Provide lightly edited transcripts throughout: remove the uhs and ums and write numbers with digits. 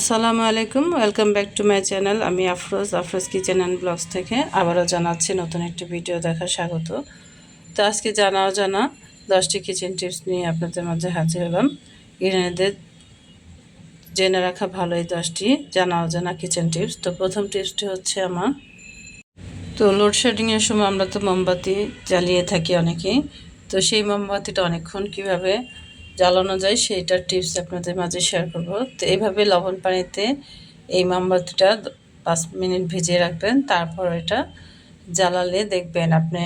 আসসালামু আলাইকুম, welcome back to my channel. আমি আফরোজ কিচেন অ্যান্ড ব্লগস থেকে আবারও জানাচ্ছি নতুন একটি ভিডিও দেখার স্বাগত। তো আজকে জানা অজানা 10টি কিচেন টিপস নিয়ে আপনাদের মাঝে হাজির হলাম। গৃহিণীদের জেনে রাখা ভালো এই 10টি জানা অজানা কিচেন টিপস। তো প্রথম টিপসটি হচ্ছে আমার, তো লোডশেডিংয়ের সময় আমরা তো মোমবাতি জ্বালিয়ে থাকি অনেকেই। তো সেই মোমবাতিটা অনেকক্ষণ কীভাবে জ্বালানো যায় সেইটার টিপস আপনাদের মাঝে শেয়ার করব। তো এইভাবে লবণ পানিতে এই মোমবাতিটা 5 মিনিট ভিজিয়ে রাখবেন, তারপর এটা জ্বালালে দেখবেন আপনি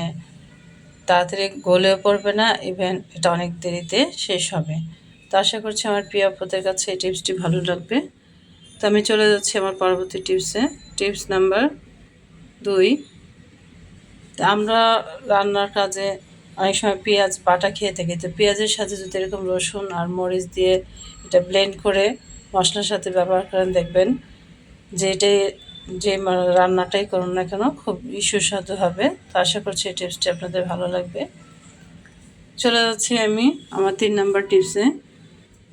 তাড়াতাড়ি গলেও পড়বে না, ইভেন এটা অনেক দেরিতে শেষ হবে। তো আশা করছি আমার প্রিয় আপুদের কাছে এই টিপসটি ভালো লাগবে। তো আমি চলে যাচ্ছি আমার পরবর্তী টিপসে। টিপস নাম্বার 2, আমরা রান্নার কাজে অনেক সময় পেঁয়াজ বাটা খেয়ে থাকি। তো পেঁয়াজের সাথে যদি এরকম রসুন আর মরিচ দিয়ে এটা ব্লেন্ড করে মশলার সাথে ব্যবহার করেন, দেখবেন যে এটাই যে রান্নাটাই করুন না কেন খুব সুস্বাদু হবে। তো আশা করছি এই টিপসটি আপনাদের ভালো লাগবে। চলে যাচ্ছি আমি আমার 3 নাম্বার টিপসে।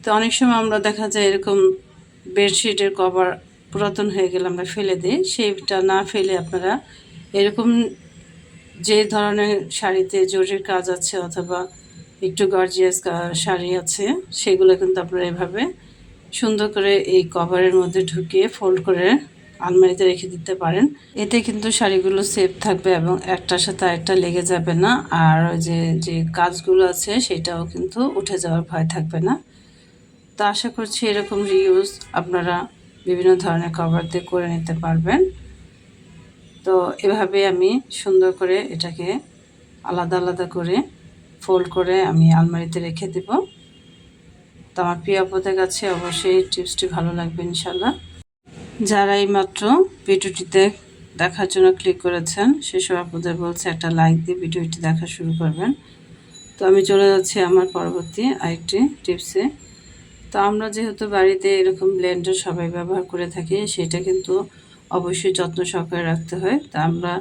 তো অনেক সময় আমরা দেখা যায় এরকম বেডশিটের কভার পুরাতন হয়ে গেলে আমরা ফেলে দিই। সেইটা না ফেলে আপনারা এরকম যে ধরনের শাড়িতে জরির কাজ আছে অথবা একটু গর্জিয়াস শাড়ি আছে, সেগুলো কিন্তু আপনারা এভাবে সুন্দর করে এই কভারের মধ্যে ঢুকিয়ে ফোল্ড করে আলমারিতে রেখে দিতে পারেন। এতে কিন্তু শাড়িগুলো সেফ থাকবে এবং একটার সাথে আরেকটা লেগে যাবে না। আর যে যে কাজগুলো আছে সেটাও কিন্তু উঠে যাওয়ার ভয় থাকবে না। তো আশা করছি এরকম রিউজ আপনারা বিভিন্ন ধরনের কভার দিয়ে করে নিতে পারবেন। তো এভাবে আমি সুন্দর করে এটাকে আলাদা আলাদা করে ফোল্ড করে আমি আলমারিতে রেখে দেব। তো আমার প্রিয় আপুদের কাছে অবশ্যই টিপসটি ভালো লাগবে ইনশাল্লাহ। যারা এইমাত্র ভিডিওটিতে দেখার জন্য ক্লিক করেছেন সেসব আপুদের বলছে একটা লাইক দিয়ে ভিডিওটি দেখা শুরু করবেন। তো আমি চলে যাচ্ছি আমার পরবর্তী আরেকটি টিপসে। তো আমরা যেহেতু বাড়িতে এরকম ব্লেন্ডার সবাই ব্যবহার করে থাকি, সেটা কিন্তু অবশ্যই যত্ন সহকারে রাখতে হয়। তা আমরা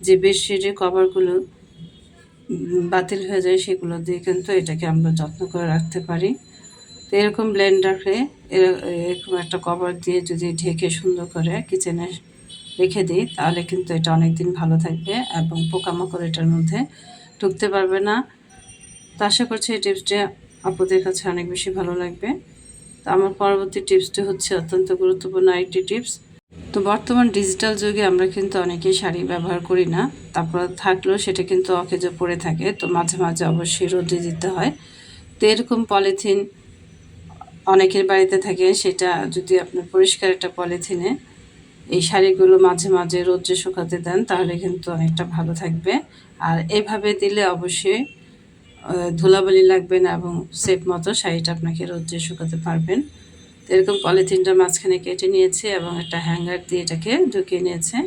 যে বেডশিটের কভারগুলো বাতিল হয়ে যায় সেগুলো দিয়ে কিন্তু এটাকে আমরা যত্ন করে রাখতে পারি। তো এরকম ব্লেন্ডারে এরকম একটা কভার দিয়ে যদি ঢেকে সুন্দর করে কিচেনে রেখে দিই, তাহলে কিন্তু এটা অনেক দিন ভালো থাকবে এবং পোকামাকড় এটার মধ্যে ঢুকতে পারবে না। তো আশা করছি এই টিপসটি আপুদের কাছে অনেক বেশি ভালো লাগবে। তো আমার পরবর্তী টিপসটি হচ্ছে অত্যন্ত গুরুত্বপূর্ণ একটি টিপস। তো বর্তমান ডিজিটাল যুগে আমরা কিন্তু অনেকেই শাড়ি ব্যবহার করি না, তারপর থাকলেও সেটা কিন্তু অকেজো পড়ে থাকে। তো মাঝে মাঝে অবশ্যই রোদে দিতে হয়। তো এরকম পলিথিন অনেকের বাড়িতে থাকে, সেটা যদি আপনার পরিষ্কার একটা পলিথিনে এই শাড়িগুলো মাঝে মাঝে রোদ্রে শুকাতে দেন, তাহলে কিন্তু অনেকটা ভালো থাকবে। আর এভাবে দিলে অবশ্যই ধুলাবালি লাগবে না এবং সেফ মতো শাড়িটা আপনাকে রোদ্রে শুকাতে পারবেন। তো এরকম পলিথিনটা মাঝখানে কেটে নিয়েছে এবং একটা হ্যাঙ্গার দিয়ে এটাকে ঢুকিয়ে নিয়েছে।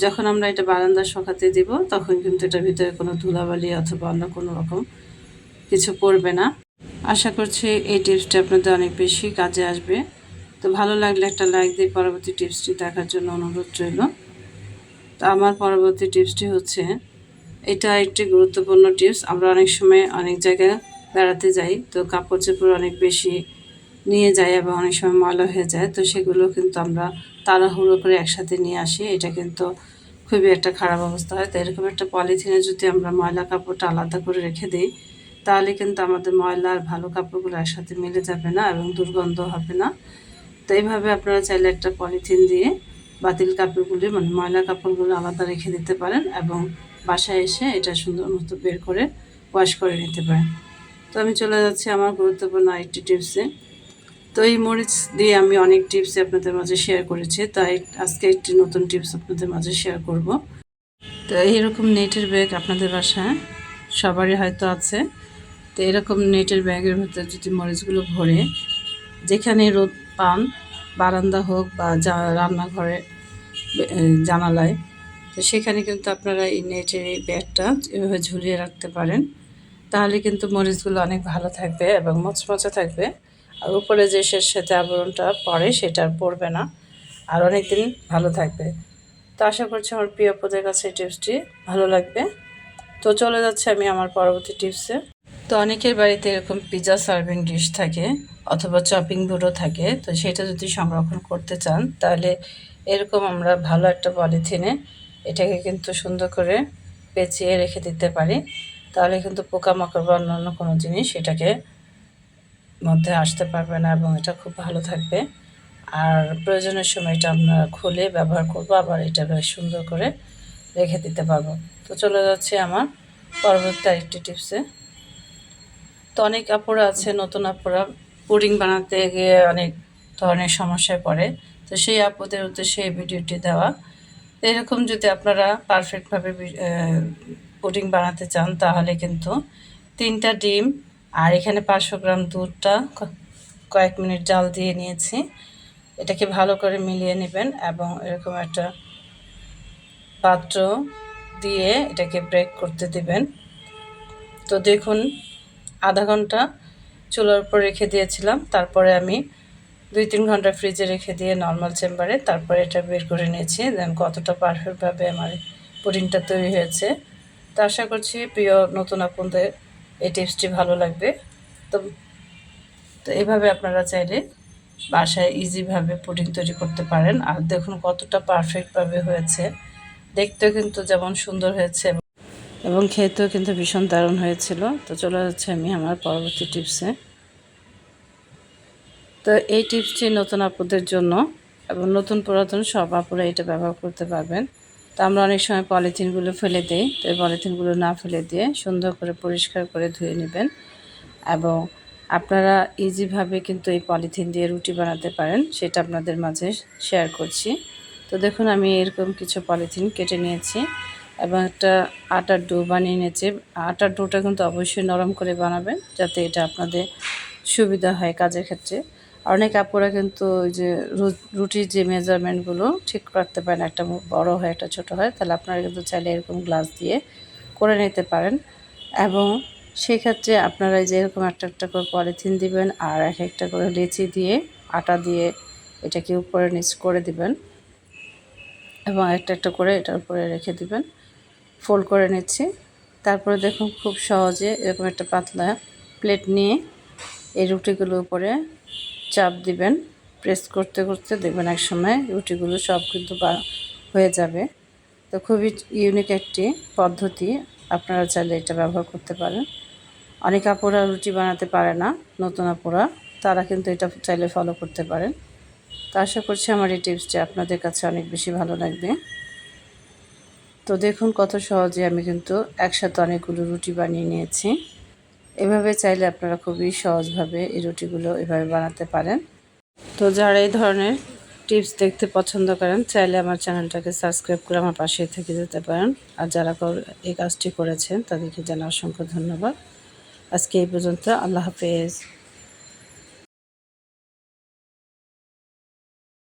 যখন আমরা এটা বারান্দা শুকাতে দিব, তখন কিন্তু এটার ভিতরে কোনো ধুলাবালি অথবা অন্য কোনো রকম কিছু পড়বে না। আশা করছি এই টিপসটি আপনাদের অনেক বেশি কাজে আসবে। তো ভালো লাগলে একটা লাইক দিয়ে পরবর্তী টিপসটি দেখার জন্য অনুরোধ রইল। তো আমার পরবর্তী টিপসটি হচ্ছে, এটা একটি গুরুত্বপূর্ণ টিপস। আমরা অনেক সময় অনেক জায়গায় বেড়াতে যাই, তো কাপড় চোপড় অনেক বেশি নিয়ে যাই এবং অনেক সময় ময়লা হয়ে যায়। তো সেগুলো কিন্তু আমরা তাড়াহুড়ো করে একসাথে নিয়ে আসি, এটা কিন্তু খুবই একটা খারাপ অবস্থা হয়। তো এরকম একটা পলিথিনে যদি আমরা ময়লা কাপড়টা আলাদা করে রেখে দিই, তাহলে কিন্তু আমাদের ময়লা আর ভালো কাপড়গুলো একসাথে মিলে যাবে না এবং দুর্গন্ধ হবে না। তো এইভাবে আপনারা চাইলে একটা পলিথিন দিয়ে বাতিল কাপড়গুলি মানে ময়লা কাপড়গুলো আলাদা রেখে দিতে পারেন এবং বাসায় এসে এটা সুন্দর মতো বের করে ওয়াশ করে নিতে পারেন। তো আমি চলে যাচ্ছি আমার গুরুত্বপূর্ণ আরেকটি টিপসে। তো এই মরিচ দিয়ে আমি অনেক টিপস আপনাদের মাঝে শেয়ার করেছি, তাই আজকে একটি নতুন টিপস আপনাদের মাঝে শেয়ার করব। তো এইরকম নেটের ব্যাগ আপনাদের বাসায় সবারই হয়তো আছে। তো এরকম নেটের ব্যাগের ভিতরে যদি মরিচগুলো ভরে যেখানে রোদ পান, বারান্দা হোক বা রান্নাঘরে জানালায়, তো সেখানে কিন্তু আপনারা এই নেটের এই ব্যাগটা এভাবে ঝুলিয়ে রাখতে পারেন। তাহলে কিন্তু মরিচগুলো অনেক ভালো থাকবে এবং মচমচে থাকবে। আর উপরে যে সাথে আবরণটা পড়ে সেটা আর পড়বে না, আর অনেক দিন ভালো থাকবে। তো আশা করছি আমার প্রিয় আপুদের কাছে এই টিপসটি ভালো লাগবে। তো চলে যাচ্ছে আমি আমার পরবর্তী টিপসে। তো অনেকের বাড়িতে এরকম পিৎজা সার্ভিং ডিশ থাকে অথবা চপিং বোর্ডও থাকে। তো সেটা যদি সংরক্ষণ করতে চান তাহলে এরকম আমরা ভালো একটা পলিথিনে এটাকে কিন্তু সুন্দর করে পেঁচিয়ে রেখে দিতে পারি। তাহলে কিন্তু পোকামাকড় বা অন্যান্য কোনো জিনিস এটাকে মধ্যে আসতে পারবে না এবং এটা খুব ভালো থাকবে। আর প্রয়োজনের সময় এটা আমরা খুলে ব্যবহার করব, আবার এটা বেশ সুন্দর করে রেখে দিতে পারবো। তো চলে যাচ্ছি আমার পরবর্তী আরেকটি টিপসে। তো অনেক আপুরা আছে, নতুন আপুরা পুডিং বানাতে গিয়ে অনেক ধরনের সমস্যায় পড়ে। তো সেই আপুদের উদ্দেশ্যে এই ভিডিওটি দেওয়া। এরকম যদি আপনারা পারফেক্টভাবে পুডিং বানাতে চান তাহলে কিন্তু 3টা ডিম আর এখানে 500 গ্রাম দুধটা কয়েক মিনিট জাল দিয়ে নিয়েছি। এটাকে ভালো করে মিলিয়ে নেবেন এবং এরকম একটা পাত্র দিয়ে এটাকে ব্রেক করতে দিবেন। তো দেখুন আধা ঘন্টা চুলার উপর রেখে দিয়েছিলাম, তারপরে আমি 2-3 ঘন্টা ফ্রিজে রেখে দিয়ে নর্মাল চেম্বারে তারপরে এটা বের করে নিয়েছি। দেন কতটা পারফেক্টভাবে আমার পুডিংটা তৈরি হয়েছে। তো আশা করছি প্রিয় নতুন আপুদের এই টিপসটি ভালো লাগবে। তো তো এভাবে আপনারা চাইলে বাসায় ইজিভাবে পুডিং তৈরি করতে পারেন। আর দেখুন কতটা পারফেক্টভাবে হয়েছে, দেখতেও কিন্তু যেমন সুন্দর হয়েছে এবং খেতেও কিন্তু ভীষণ দারুণ হয়েছিল। তো চলে যাচ্ছে আমি আমার পরবর্তী টিপসে। তো এই টিপসটি নতুন আপুদের জন্য এবং নতুন পুরাতন সব আপুরা এটা ব্যবহার করতে পারবেন। তো আমরা অনেক সময় পলিথিনগুলো ফেলে দিই, তো এই পলিথিনগুলো না ফেলে দিয়ে সুন্দর করে পরিষ্কার করে ধুয়ে নেবেন এবং আপনারা ইজিভাবে কিন্তু এই পলিথিন দিয়ে রুটি বানাতে পারেন, সেটা আপনাদের মাঝে শেয়ার করছি। তো দেখুন আমি এরকম কিছু পলিথিন কেটে নিয়েছি এবং একটা আটার ডো বানিয়ে নিয়েছি। আটার ডোটা কিন্তু অবশ্যই নরম করে বানাবেন যাতে এটা আপনাদের সুবিধা হয় কাজের ক্ষেত্রে। অনেক আপুরা কিন্তু ওই যে রুটির যে মেজারমেন্টগুলো ঠিক রাখতে পারেন, একটা বড় হয় একটা ছোট হয়, তাহলে আপনারা কিন্তু চাইলে এরকম গ্লাস দিয়ে করে নিতে পারেন। এবং সেক্ষেত্রে আপনারা যে এরকম একটা একটা করে পলিথিন দিবেন আর এক একটা করে লেচি দিয়ে আটা দিয়ে এটাকে উপরে নিচ করে দিবেন এবং একটা একটা করে এটার উপরে রেখে দিবেন। ফোল্ড করে নিচ্ছি। তারপরে দেখুন খুব সহজে এরকম একটা পাতলা প্লেট নিয়ে এই রুটিগুলোর উপরে চাপ দিবেন। প্রেস করতে করতে দেখবেন এক সময় রুটিগুলো সব কিন্তু হয়ে যাবে। তো খুবই ইউনিক একটি পদ্ধতি, আপনারা চাইলে এটা ব্যবহার করতে পারেন। অনেক আপুরা রুটি বানাতে পারে না, নতুন আপুরা, তারা কিন্তু এটা চাইলে ফলো করতে পারেন। তো আশা করছি আমার এই টিপসটি আপনাদের কাছে অনেক বেশি ভালো লাগবে। তো দেখুন কত সহজে আমি কিন্তু একসাথে অনেকগুলো রুটি বানিয়ে নিয়েছি। এভাবে চাইলে আপনারা খুবই সহজভাবে এই রুটিগুলো এভাবে বানাতে পারেন। তো যারা এই ধরনের টিপস দেখতে পছন্দ করেন চাইলে আমার চ্যানেলটাকে সাবস্ক্রাইব করে আমার পাশে থেকে যেতে পারেন। আর যারা এই কাজটি করেছেন তাদেরকে জানাই অসংখ্য ধন্যবাদ। আজকে এই পর্যন্ত। আল্লাহ হাফেজ।